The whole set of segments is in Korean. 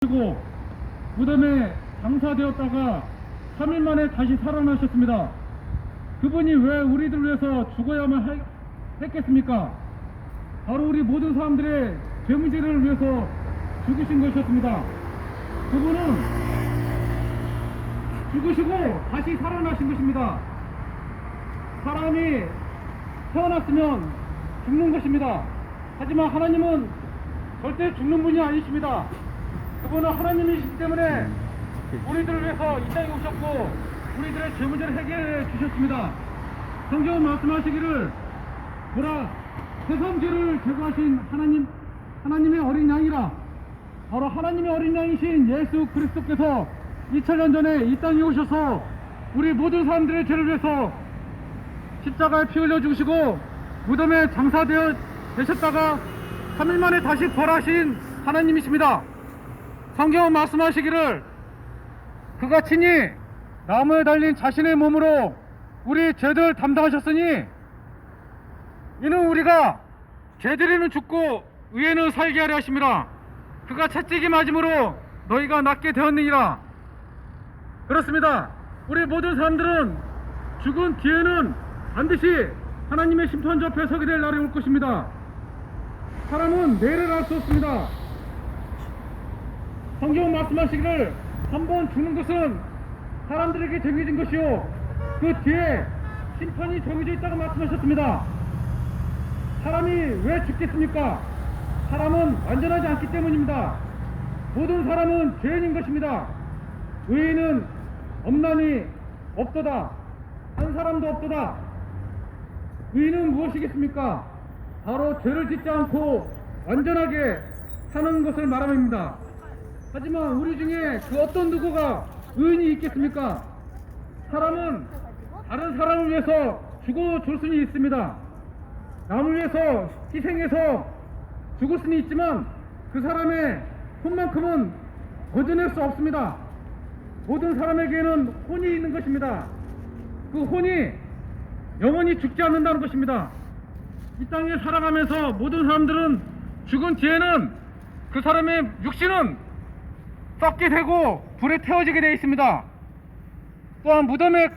그리고 무덤에 장사되었다가 3일 만에 다시 살아나셨습니다. 그분이 왜 우리들을 위해서 죽어야만 했겠습니까? 바로 우리 모든 사람들의 죄 문제를 위해서 죽으신 것이었습니다. 그분은 죽으시고 다시 살아나신 것입니다. 사람이 태어났으면 죽는 것입니다. 하지만 하나님은 절대 죽는 분이 아니십니다. 그분은 하나님이시기 때문에 우리들을 위해서 이 땅에 오셨고 우리들의 죄 문제를 해결해 주셨습니다. 성경은 말씀하시기를 세상 죄를 제거하신 하나님의 어린 양이라. 바로 하나님의 어린 양이신 예수 그리스도께서 2000년 전에 이 땅에 오셔서 우리 모든 사람들의 죄를 위해서 십자가에 피 흘려 죽으시고 무덤에 장사되어 되셨다가 3일 만에 다시 부활하신 하나님이십니다. 성경은 말씀하시기를 그가 친히 나무에 달린 자신의 몸으로 우리 죄들 담당하셨으니 이는 우리가 죄들에는 죽고 의에는 살게 하려 하심이라. 그가 채찍이 맞음으로 너희가 낫게 되었느니라. 그렇습니다. 우리 모든 사람들은 죽은 뒤에는 반드시 하나님의 심판주 앞에 서게 될 날이 올 것입니다. 사람은 내일을 알 수 없습니다. 성경은 말씀하시기를 한 번 죽는 것은 사람들에게 정해진 것이요 그 뒤에 심판이 정해져 있다고 말씀하셨습니다. 사람이 왜 죽겠습니까? 사람은 완전하지 않기 때문입니다. 모든 사람은 죄인인 것입니다. 의인은 없나니 없도다. 한 사람도 없도다. 의인은 무엇이겠습니까? 바로 죄를 짓지 않고 완전하게 사는 것을 말합니다. 하지만 우리 중에 그 어떤 누구가 의인이 있겠습니까? 사람은 다른 사람을 위해서 죽어줄 수는 있습니다. 남을 위해서 희생해서 죽을 수는 있지만 그 사람의 혼만큼은 거둬낼 수 없습니다. 모든 사람에게는 혼이 있는 것입니다. 그 혼이 영원히 죽지 않는다는 것입니다. 이 땅에 살아가면서 모든 사람들은 죽은 뒤에는 그 사람의 육신은 썩게 되고 불에 태워지게 되어 있습니다. 또한 무덤에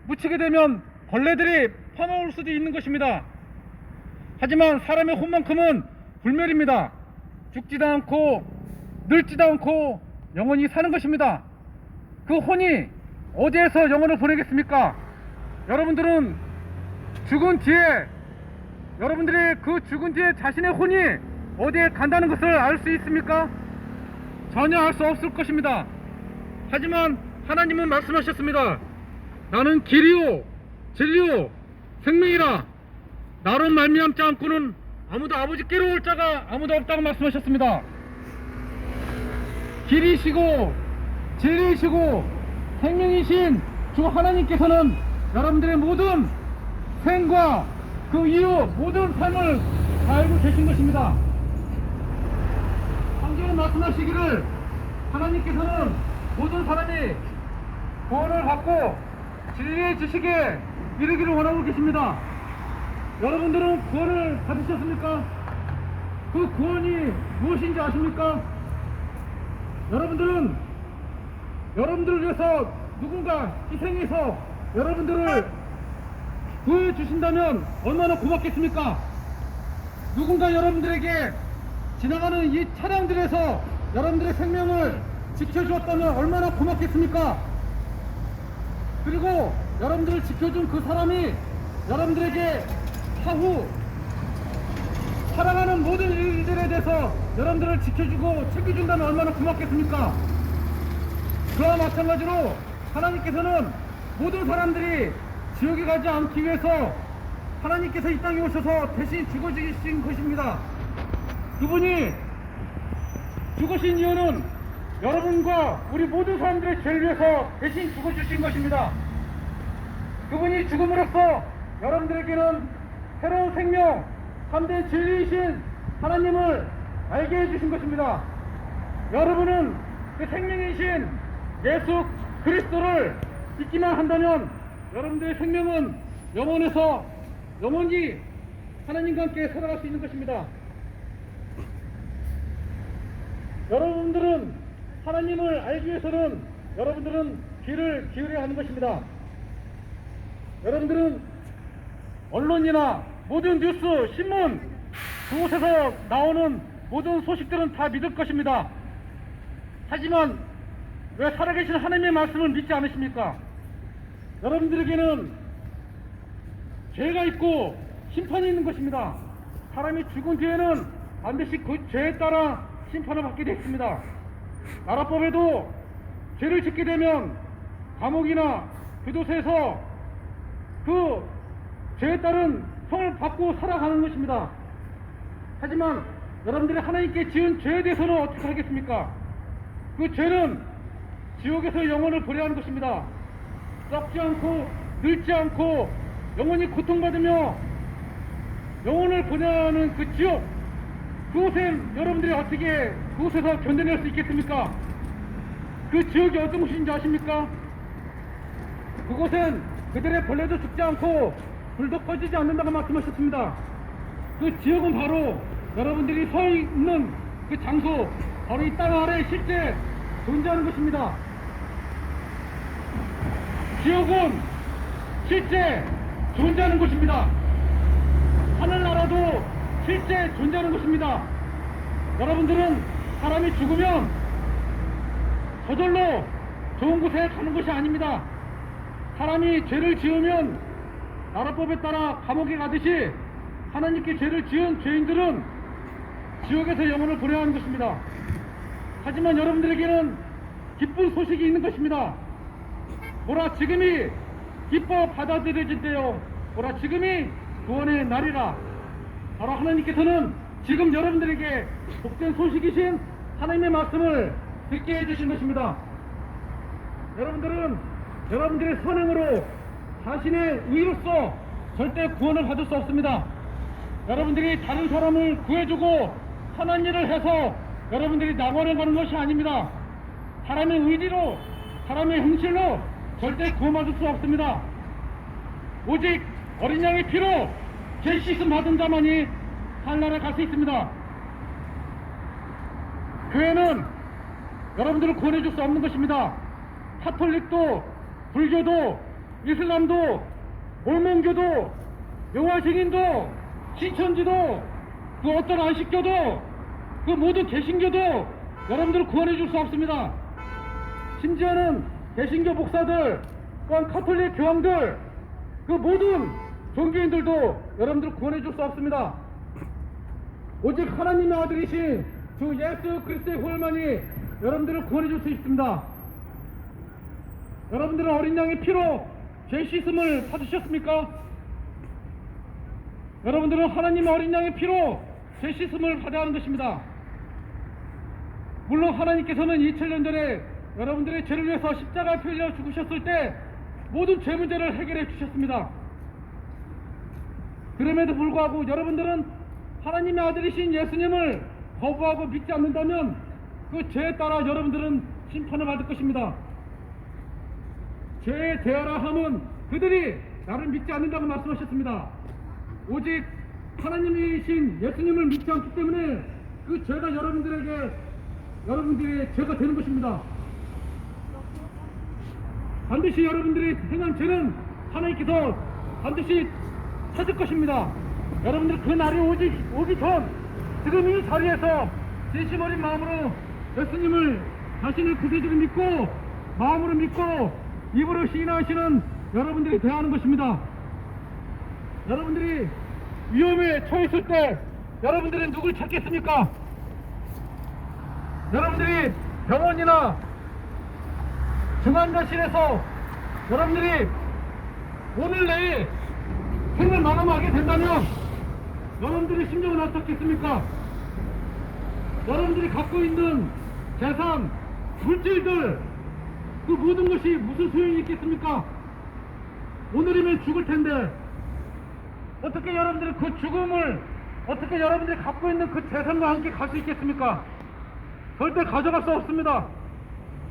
묻히게 되면 벌레들이 파먹을 수도 있는 것입니다. 하지만 사람의 혼만큼은 불멸입니다. 죽지도 않고 늙지도 않고 영원히 사는 것입니다. 그 혼이 어디에서 영혼을 보내겠습니까? 여러분들은 죽은 뒤에 여러분들이 그 죽은 뒤에 자신의 혼이 어디에 간다는 것을 알 수 있습니까? 전혀 알 수 없을 것입니다. 하지만 하나님은 말씀하셨습니다. 나는 길이요 진리요 생명이라. 나로 말미암지 않고는 아무도 아버지께로 올 자가 아무도 없다고 말씀하셨습니다. 길이시고 진리이시고 생명이신 주 하나님께서는 여러분들의 모든 생과 그 이후 모든 삶을 다 알고 계신 것입니다. 성경에 말씀하시기를 하나님께서는 모든 사람이 구원을 받고 진리의 지식에 이르기를 원하고 계십니다. 여러분들은 구원을 받으셨습니까? 그 구원이 무엇인지 아십니까? 여러분들은 여러분들을 위해서 누군가 희생해서 여러분들을 구해 주신다면 얼마나 고맙겠습니까? 누군가 여러분들에게 지나가는 이 차량들에서 여러분들의 생명을 지켜주었다면 얼마나 고맙겠습니까? 그리고 여러분들을 지켜준 그 사람이 여러분들에게 차후 살아가는 모든 일들에 대해서 여러분들을 지켜주고 챙겨준다면 얼마나 고맙겠습니까? 그와 마찬가지로 하나님께서는 모든 사람들이 지옥에 가지 않기 위해서 하나님께서 이 땅에 오셔서 대신 죽어주신 것입니다. 그분이 죽으신 이유는 여러분과 우리 모든 사람들의 죄를 위해서 대신 죽어주신 것입니다. 그분이 죽음으로써 여러분들에게는 새로운 생명, 참된 진리이신 하나님을 알게 해주신 것입니다. 여러분은 그 생명이신 예수 그리스도를 믿기만 한다면 여러분들의 생명은 영원에서 영원히 하나님과 함께 살아갈 수 있는 것입니다. 여러분들은 하나님을 알기 위해서는 여러분들은 귀를 기울여야 하는 것입니다. 여러분들은 언론이나 모든 뉴스, 신문, 그곳에서 나오는 모든 소식들은 다 믿을 것입니다. 하지만 왜 살아계신 하나님의 말씀을 믿지 않으십니까? 여러분들에게는 죄가 있고 심판이 있는 것입니다. 사람이 죽은 뒤에는 반드시 그 죄에 따라 심판을 받게 되어 있습니다. 나라법에도 죄를 짓게 되면 감옥이나 교도소에서 그 죄에 따른 형을 받고 살아가는 것입니다. 하지만 여러분들이 하나님께 지은 죄에 대해서는 어떻게 하겠습니까? 그 죄는 지옥에서 영혼을 보내하는 것입니다. 썩지 않고 늙지 않고 영원히 고통받으며 영혼을 보내하는 그 지옥, 그곳에 여러분들이 어떻게 그곳에서 견뎌낼 수 있겠습니까? 그 지옥이 어떤 곳인지 아십니까? 그곳엔 그들의 벌레도 죽지 않고 불도 꺼지지 않는다고 말씀하셨습니다. 그 지옥은 바로 여러분들이 서 있는 그 장소, 바로 이 땅 아래에 실제 존재하는 것입니다. 지옥은 실제 존재하는 곳입니다. 하늘나라도 실제 존재하는 곳입니다. 여러분들은 사람이 죽으면 저절로 좋은 곳에 가는 것이 아닙니다. 사람이 죄를 지으면 나라법에 따라 감옥에 가듯이 하나님께 죄를 지은 죄인들은 지옥에서 영혼을 보내야 하는 것입니다. 하지만 여러분들에게는 기쁜 소식이 있는 것입니다. 보라, 지금이 기뻐 받아들여질 때요, 보라, 지금이 구원의 날이라. 바로 하나님께서는 지금 여러분들에게 복된 소식이신 하나님의 말씀을 듣게 해주신 것입니다. 여러분들은 여러분들의 선행으로 자신의 의로서 절대 구원을 받을 수 없습니다. 여러분들이 다른 사람을 구해주고 선한 일을 해서 여러분들이 낙원에 가는 것이 아닙니다. 사람의 의지로, 사람의 행실로 절대 구원받을 수 없습니다. 오직 어린 양의 피로 죄 씻음 받은 자만이 하늘나라에 갈 수 있습니다. 교회는 여러분들을 구원해 줄 수 없는 것입니다. 카톨릭도, 불교도, 이슬람도, 몰몬교도, 여호와 증인도, 신천지도, 그 어떤 안식교도, 그 모든 개신교도 여러분들을 구원해 줄 수 없습니다. 심지어는 개신교 목사들, 또한 카톨릭 교황들, 그 모든 종교인들도 여러분들을 구원해 줄 수 없습니다. 오직 하나님의 아들이신 주 예수 그리스도의 후원만이 여러분들을 구원해 줄 수 있습니다. 여러분들은 어린 양의 피로 죄 씻음을 받으셨습니까? 여러분들은 하나님의 어린 양의 피로 죄 씻음을 받아야 하는 것입니다. 물론 하나님께서는 2000년 전에 여러분들의 죄를 위해서 십자가에 풀려 죽으셨을 때 모든 죄 문제를 해결해 주셨습니다. 그럼에도 불구하고 여러분들은 하나님의 아들이신 예수님을 거부하고 믿지 않는다면 그 죄에 따라 여러분들은 심판을 받을 것입니다. 죄에 대하라 함은 그들이 나를 믿지 않는다고 말씀하셨습니다. 오직 하나님이신 예수님을 믿지 않기 때문에 그 죄가 여러분들의 죄가 되는 것입니다. 반드시 여러분들이 행한 죄는 하나님께서 반드시 찾을 것입니다. 여러분들 그 날이 오기 전 지금 이 자리에서 진심 어린 마음으로 예수님을 자신의 구세주로 믿고 마음으로 믿고 입으로 시인하시는 여러분들이 되어야 하는 것입니다. 여러분들이 위험에 처했을 때 여러분들은 누굴 찾겠습니까? 여러분들이 병원이나 중환자실에서 여러분들이 오늘 내일 생을 마감하게 된다면 여러분들의 심정은 어떻겠습니까? 여러분들이 갖고 있는 재산, 물질들, 그 모든 것이 무슨 소용이 있겠습니까? 오늘이면 죽을 텐데 어떻게 여러분들이 그 죽음을 어떻게 여러분들이 갖고 있는 그 재산과 함께 갈 수 있겠습니까? 절대 가져갈 수 없습니다.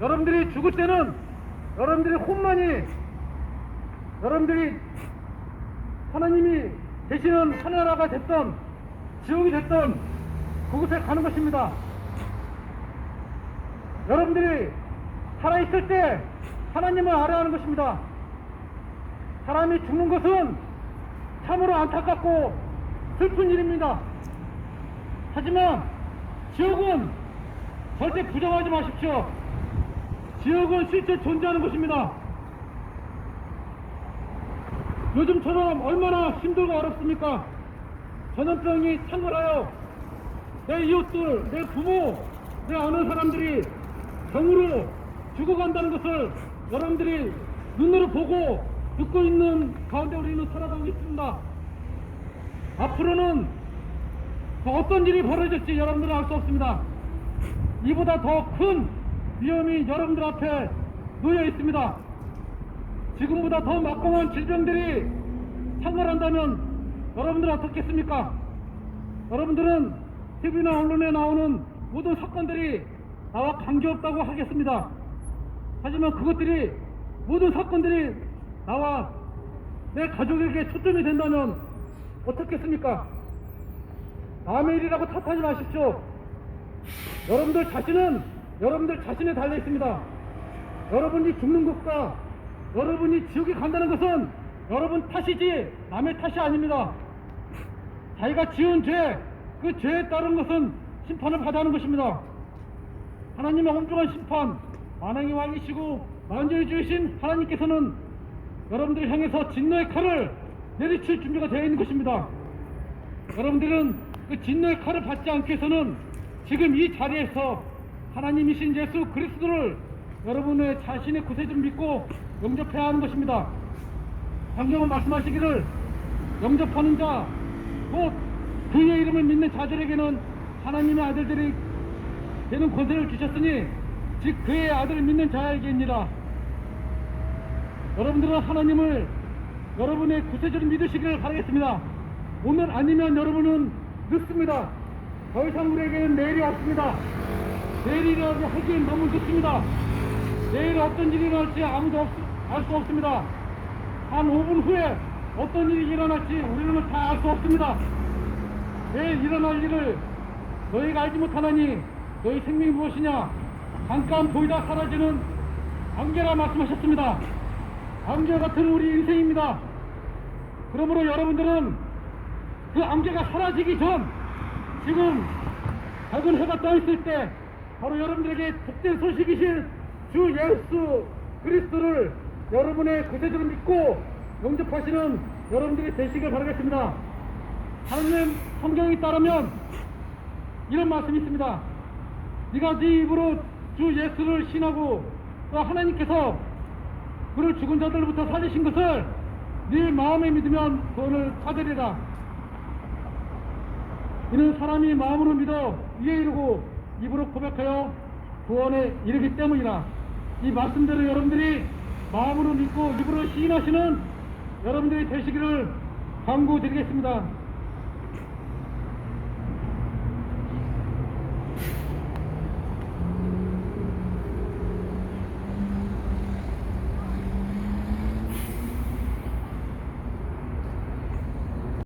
여러분들이 죽을 때는 여러분들의 혼만이 여러분들이 하나님이 계시는 하늘나라가 됐던 지옥이 됐던 그곳에 가는 것입니다. 여러분들이 살아있을 때 하나님을 알아야 하는 것입니다. 사람이 죽는 것은 참으로 안타깝고 슬픈 일입니다. 하지만 지옥은 절대 부정하지 마십시오. 지옥은 실제 존재하는 것입니다. 요즘처럼 얼마나 힘들고 어렵습니까? 전염병이 창궐하여 내 이웃들, 내 부모, 내 아는 사람들이 병으로 죽어간다는 것을 여러분들이 눈으로 보고 듣고 있는 가운데 우리는 살아가고 있습니다. 앞으로는 어떤 일이 벌어질지 여러분들은 알 수 없습니다. 이보다 더 큰 위험이 여러분들 앞에 놓여 있습니다. 지금보다 더 막강한 질병들이 창궐한다면 여러분들은 어떻겠습니까? 여러분들은 TV나 언론에 나오는 모든 사건들이 나와 관계없다고 하겠습니다. 하지만 그것들이 모든 사건들이 나와 내 가족에게 초점이 된다면 어떻겠습니까? 남의 일이라고 탓하지 마십시오. 여러분들 자신은 여러분들 자신에 달려 있습니다. 여러분이 죽는 것과 여러분이 지옥에 간다는 것은 여러분 탓이지 남의 탓이 아닙니다. 자기가 지은 죄, 그 죄에 따른 것은 심판을 받아야 하는 것입니다. 하나님의 엄중한 심판, 만왕의 왕이시고 만주의 주이신 하나님께서는 여러분들을 향해서 진노의 칼을 내리칠 준비가 되어 있는 것입니다. 여러분들은 그 진노의 칼을 받지 않기 위해서는 지금 이 자리에서 하나님이신 예수 그리스도를 여러분의 자신의 구세주를 믿고 영접해야 하는 것입니다. 성경은 말씀하시기를 영접하는 자, 곧 그의 이름을 믿는 자들에게는 하나님의 아들들이 되는 권세를 주셨으니 즉 그의 아들을 믿는 자에게니라. 여러분들은 하나님을 여러분의 구세주를 믿으시기를 바라겠습니다. 오늘 아니면 여러분은 늦습니다. 더 이상 우리에게는 내일이 없습니다. 내일이라고 하기엔 너무 늦습니다. 내일 어떤 일이 일어날지 아무도 알 수 없습니다. 한 5분 후에 어떤 일이 일어날지 우리는 다 알 수 없습니다. 내일 일어날 일을 너희가 알지 못하나니 너희 생명이 무엇이냐? 잠깐 보이다 사라지는 안개라 말씀하셨습니다. 안개 같은 우리 인생입니다. 그러므로 여러분들은 그 안개가 사라지기 전 지금 밝은 해가 떠 있을 때 바로 여러분들에게 복된 소식이신 주 예수 그리스도를 여러분의 구세주로 믿고 영접하시는 여러분들이 되시길 바라겠습니다. 하나님 성경에 따르면 이런 말씀이 있습니다. 네가 네 입으로 주 예수를 신하고 또 하나님께서 그를 죽은 자들로부터 살리신 것을 네 마음에 믿으면 구원을 받으리라. 이는 사람이 마음으로 믿어 이에 이르고 입으로 고백하여 구원에 이르기 때문이라. 이 말씀대로 여러분들이 마음으로 믿고 입으로 시인하시는 여러분들이 되시기를 간구드리겠습니다.